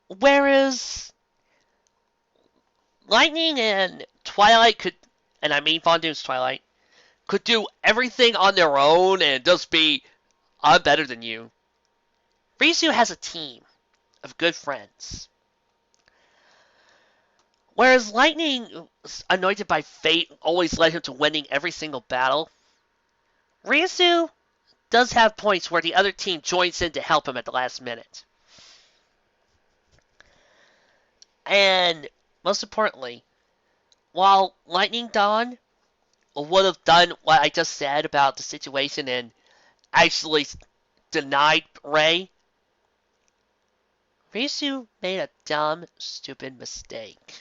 Whereas Lightning and Twilight could, and I mean Von Doom's Twilight, could do everything on their own and just be, I'm better than you. Reuisu has a team of good friends. Whereas Lightning, anointed by fate, always led him to winning every single battle, Reuisu does have points where the other team joins in to help him at the last minute. And most importantly, while Lightning Dawn would have done what I just said about the situation and actually denied Rei, Reuisu made a dumb, stupid mistake.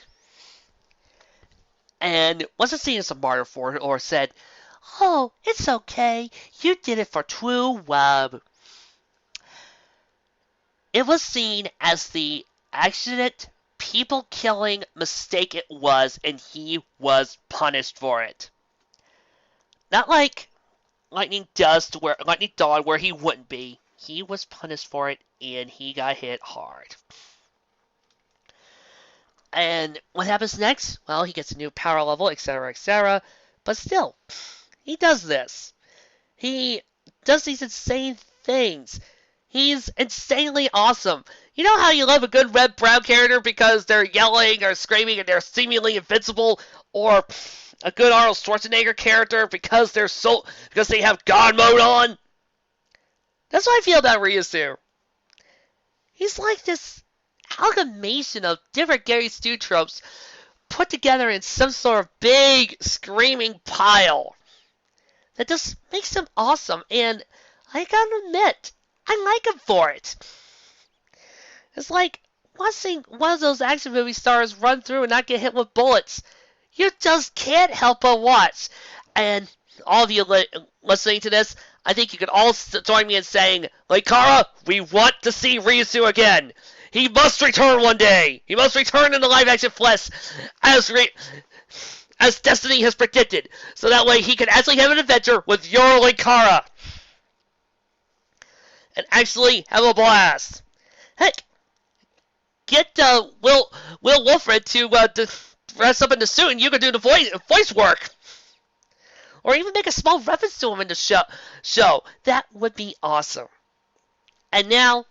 And wasn't seen as a martyr for it or said, oh, it's okay, you did it for true love. It was seen as the accident, people-killing mistake it was, and he was punished for it. Not like Lightning Dawn, where he wouldn't be. He was punished for it, and he got hit hard. And what happens next? Well, he gets a new power level, etc., etc. But still, he does this. He does these insane things. He's insanely awesome. You know how you love a good red-brown character because they're yelling or screaming and they're seemingly invincible? Or a good Arnold Schwarzenegger character because they have God mode on? That's what I feel about Reuisu. He's like this amalgamation of different Gary Stew tropes put together in some sort of big screaming pile that just makes him awesome, and I gotta admit, I like him for it. It's like watching one of those action movie stars run through and not get hit with bullets. You just can't help but watch. And all of you listening to this, I think you could all join me in saying, Linkara, we want to see Reuisu again. He must return one day. He must return in the live-action flesh as Destiny has predicted, so that way he can actually have an adventure with your Linkara and actually have a blast. Heck, get Will Wolfred to dress up in the suit, and you can do the voice work, or even make a small reference to him in the show. That would be awesome. And now,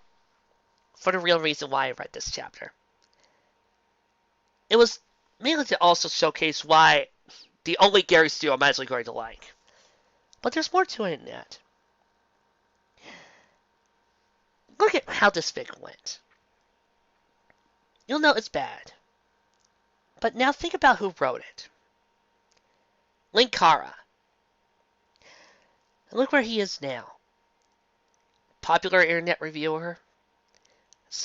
for the real reason why I read this chapter. It was mainly to also showcase why the only Gary Stew I'm actually going to like. But there's more to it than that. look at how this fic went. You'll know it's bad. But now think about who wrote it. Linkara. And look where he is now. Popular internet reviewer.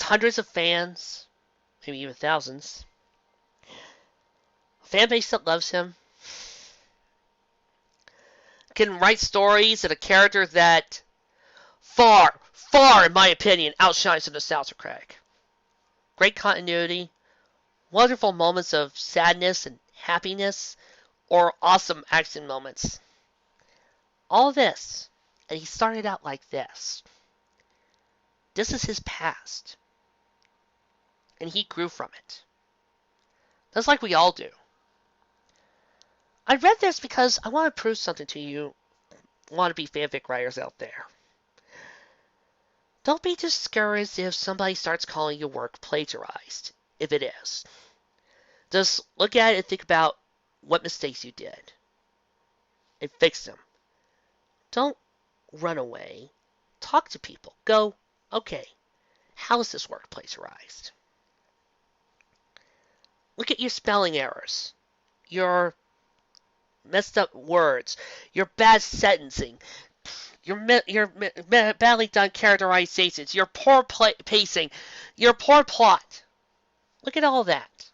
Hundreds of fans. Maybe even thousands. A fan base that loves him. Can write stories and a character that far, in my opinion, outshines the nostalgia crack. Great continuity, wonderful moments of sadness and happiness, or awesome action moments. All this, and he started out like this. This is his past, and he grew from it. Just like we all do. I read this because I want to prove something to you wannabe fanfic writers out there. Don't be discouraged if somebody starts calling your work plagiarized, if it is. Just look at it and think about what mistakes you did and fix them. Don't run away. Talk to people. Go, okay, how is this work plagiarized? Look at your spelling errors, your messed up words, your bad sentencing, your badly done characterizations, your poor pacing, your poor plot. Look at all that.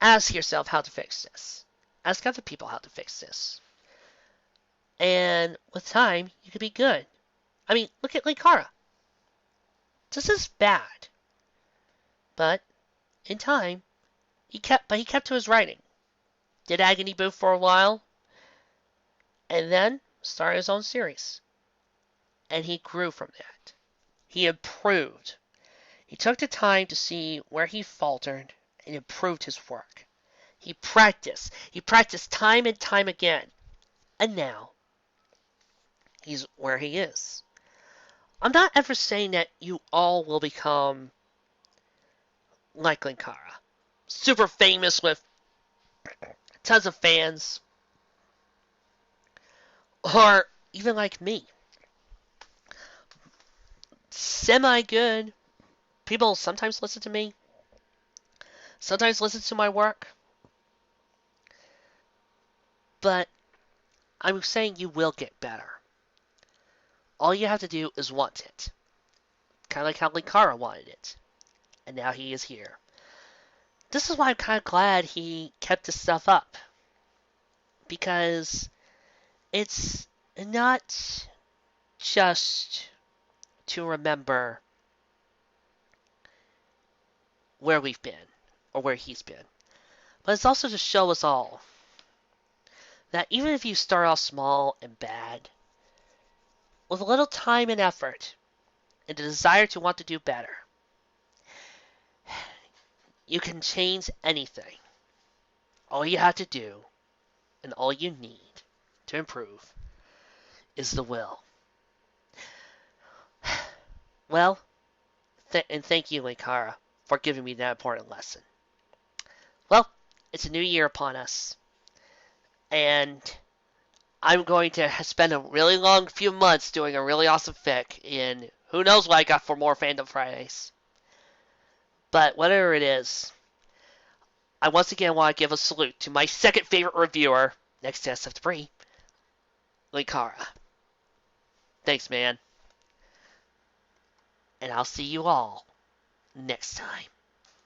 Ask yourself how to fix this. Ask other people how to fix this. And with time, you could be good. I mean, look at Linkara. This is bad. But in time, he kept to his writing. Did Agony Boo for a while, and then started his own series. And he grew from that. He improved. He took the time to see where he faltered and improved his work. He practiced. He practiced time and time again. And now, he's where he is. I'm not ever saying that you all will become like Linkara. Super famous with tons of fans. Or even like me. Semi-good. People sometimes listen to me. Sometimes listen to my work. But I'm saying you will get better. All you have to do is want it. Kind of like how Linkara wanted it. And now he is here. This is why I'm kind of glad he kept this stuff up. Because it's not just to remember where we've been, or where he's been. But it's also to show us all that even if you start off small and bad, with a little time and effort, and the desire to want to do better, you can change anything. All you have to do, and all you need to improve, is the will. Well, and thank you, Linkara, for giving me that important lesson. Well, it's a new year upon us, and I'm going to spend a really long few months doing a really awesome fic, and who knows what I got for more Fandom Fridays. But whatever it is, I once again want to give a salute to my second favorite reviewer, next to SF3, Linkara. Thanks, man. And I'll see you all next time.